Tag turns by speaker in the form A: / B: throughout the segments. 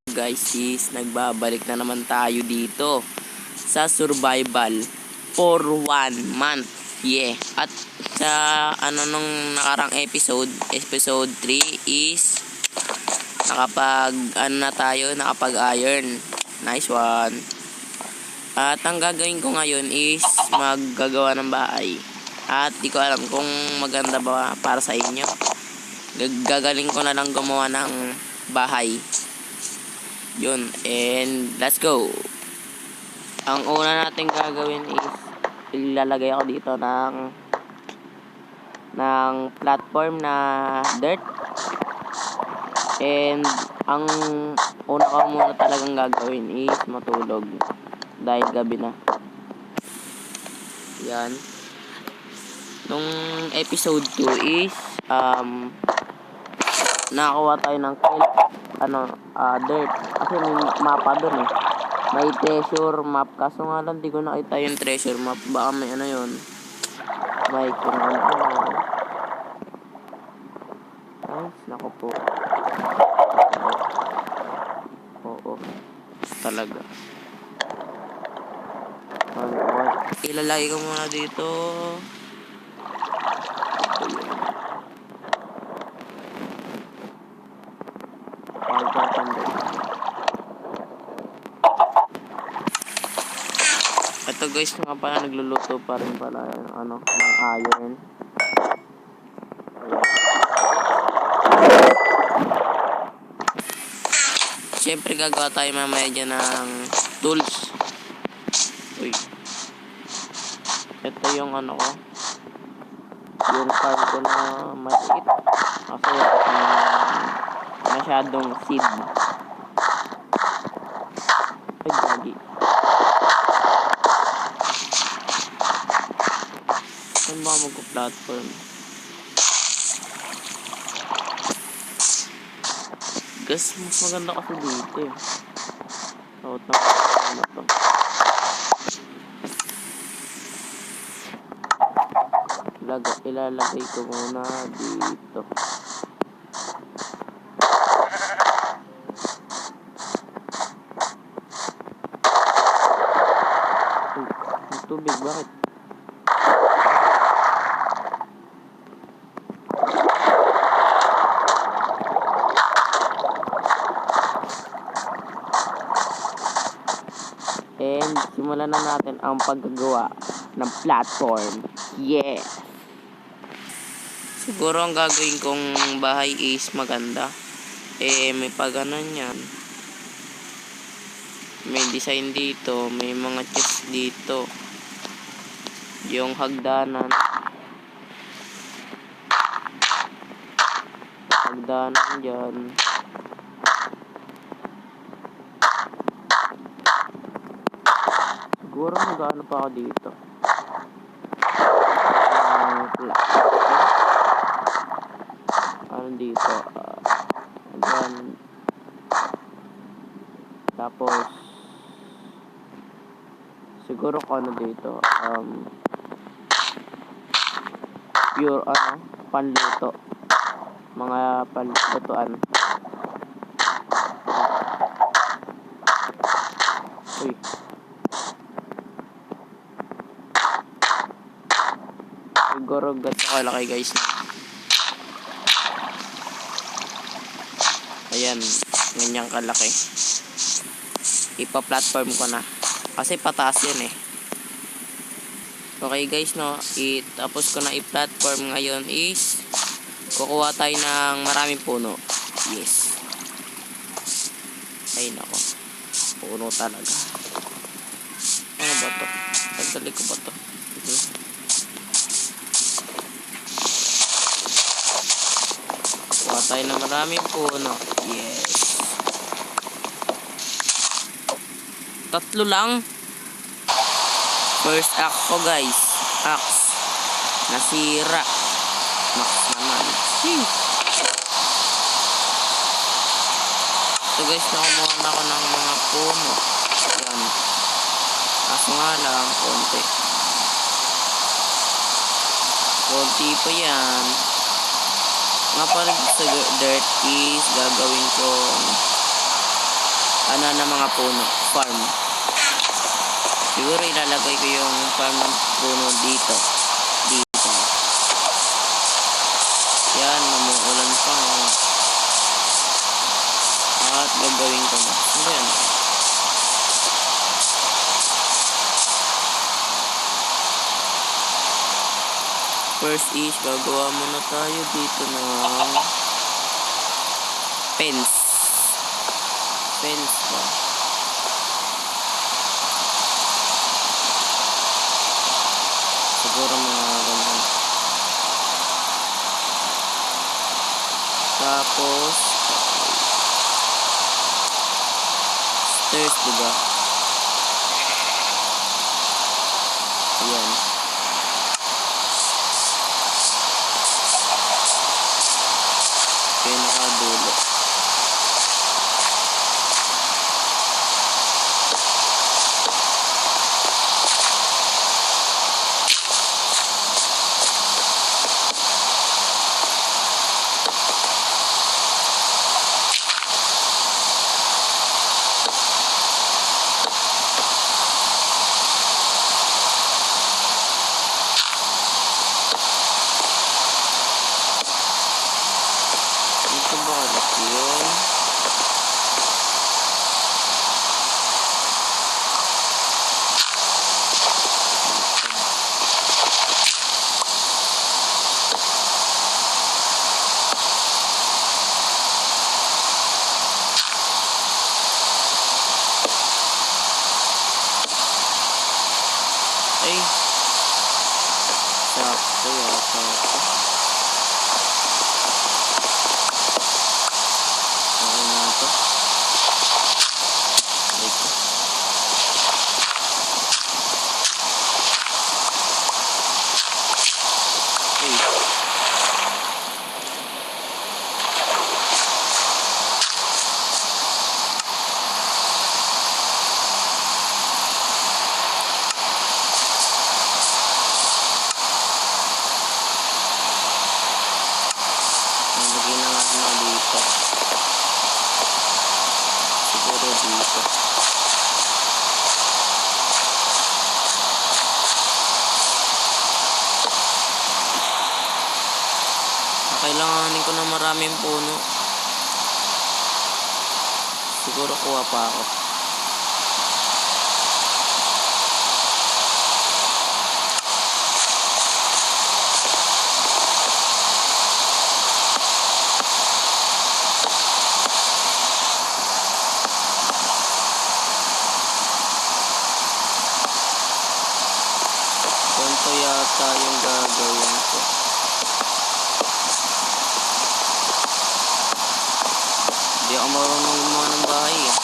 A: Guys, is nagbabalik na naman tayo dito sa survival for 1 month. Yeah. At sa nung nakarang episode 3 is nakapag iron. Nice one. At ang gagawin ko ngayon is maggagawa ng bahay. At di ko alam kung maganda ba para sa inyo. Gagaling ko na lang gumawa ng bahay. Yun, and let's go. Ang una natin gagawin is ilalagay ako dito ng platform na dirt. And ang una ko muna talagang gagawin is matulog dahil gabi na. Yan. Nung episode 2 is nakakuha tayo ng dirt. Kasi may mapa doon eh. May treasure map. Kaso nga lang, di ko nakita yung treasure map. Baka may yun. May kung ano. Nice. Naku po. Oo. Talaga. Ilalagay ko muna dito. Ito guys, nga pala nagluluto pa rin pala ng iron. Siyempre gagawa tayo mamaya dyan ng tools. Uy. Ito yung ko. Yung farm ko na maliit. Kasi masyadong seed. Ay, gagi. Saan ba mag-platform? Guys, mas maganda kasi dito eh. Takot na to. Ilalagay ko muna dito. Ang tubig, bakit? And simulan na natin ang paggagawa ng platform. Yeah. Siguro ang gagawin kong bahay is maganda. May paganon yan. May design dito. May mga chest dito. Yung hagdanan. Hagdanan dyan. Siguro magano pa ako dito. Dito. Ayan. Tapos siguro ko dito. Pure panluto. Mga panlutoan. Uy. Siguro ganito kalaki guys. Ayan, ganyang kalaki. Ipa-platform ko na. Kasi pataas yan eh. Okay guys, no. Tapos ko na i-platform ngayon is kukuha tayo ng maraming puno. Yes. Ay nako. Puno talaga. Ano ba to? Tagdali ko ba to? Kuha tayo ng maraming puno. Yes. 3 lang. First axe ko guys. Axe. Nasira. Max naman. So guys, nakumuha na ako ng mga puno. Yan. Kaso nga lang, konti. Konti pa yan. Nga pala sa dirt is gagawin ko ano na mga puno, farm. Siguro ilalagay ko yung farm ng puno dito. Dito. Yan, umuulan pa nga. At gagawin ko na. Ano yan? First is, gagawa muna tayo dito ng fence. Fence ba? Siguro mga ganun. Tapos stairs, diba? Ayan. Kaya nakadulo. Dito ba ulit yun? Ay, sakto yata ito. Okay na ito. Ito. Ay. Nalagay na nga na dito. Siguro dito. Kailanganin ko na maraming puno. Siguro kuha pa ako. Ganito yata yung gagawin ko. Hindi ako marunong gumawa ng bahay eh.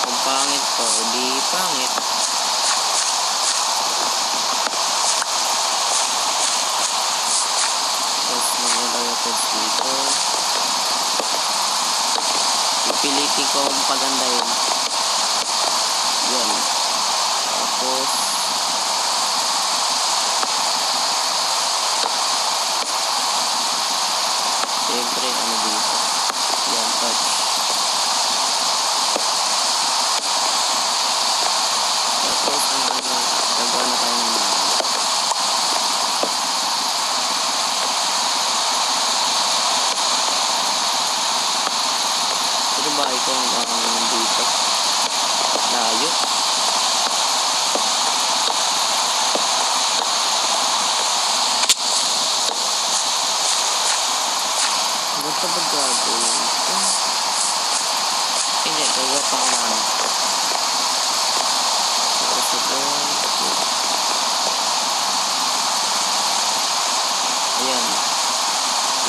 A: Kung pangit to, edi pangit. Tapos maglagay ako dito. Pipilitin ko ang pagandahin. Yan. Tapos siyempre ano dito. Yan, touch. Tapos gagawa na tayo ng bahay. Ito bahay ko hanggang dito. Layo. Ba't ba gagawin ito? Hindi, gagawa pa ako naman. Tapos ito. Ayan.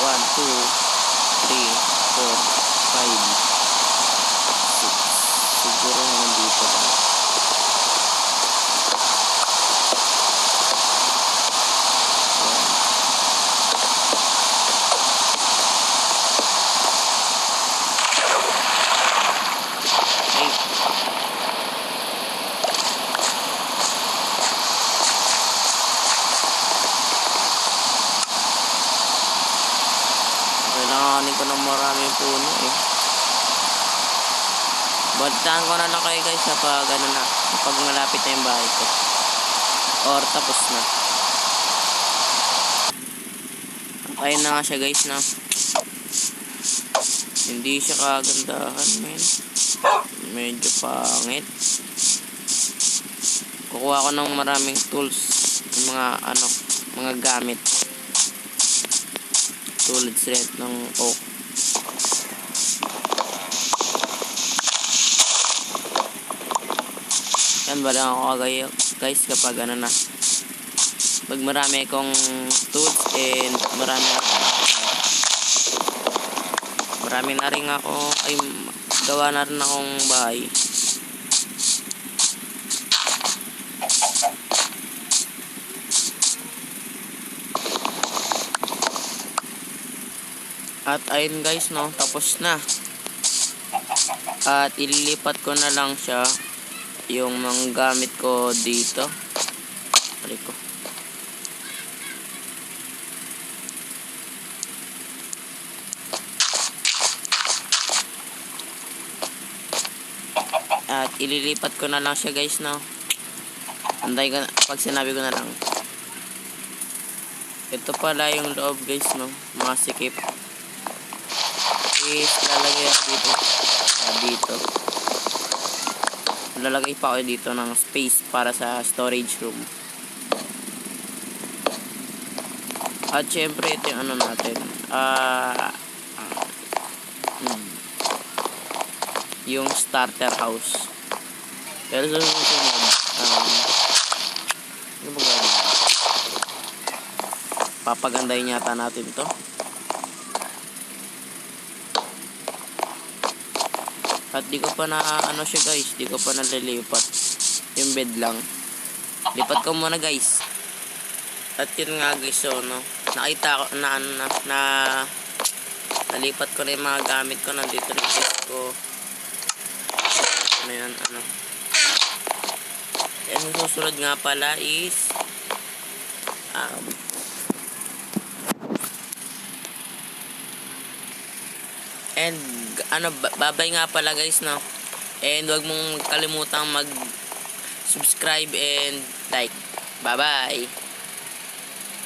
A: 1, 2, 3, 4, 5, 6. Siguro naman dito lang. Kailanganin ko ng maraming puno eh. Balitaan ko na lang kayo guys kapag ano na, kapag malapit na yung bahay ko. Or tapos na. Ayun na nga siya guys na. Hindi siya kagandahan men. Medyo pangit. Kukuha ko ng maraming tools. Mga ano, mga gamit. Tulad sila ng oak. Yan ba lang ako kagayo guys kapag ano na. Pag marami akong tools and marami na rin ako ay gawa na rin akong bahay. At ayun guys no, tapos na. At ililipat ko na lang siya yung mga gamit ko dito. Pari ko. At ililipat ko na lang siya guys no. Anday ko pag sinabi ko na lang. Ito pala yung loob guys no, mga sikip. Is lalagay ako dito. Dito. Lalagay pa ako dito ng space para sa storage room. At syempre ito yung ano natin. Yung starter house. Pero susunod ano ba gagawin? Papagandahin yata natin to. At di ko pa na ano siya guys, di ko pa nalilipat. Yung bed lang. Lipat ko muna guys. At yun nga guys, so no, nakita ko na ano na nalipat ko na yung mga gamit ko. Nandito rin ko. Ayan, ano. And yung susunod nga pala is and ano, babay nga pala guys no. And wag mong kalimutang mag subscribe and like. Bye bye.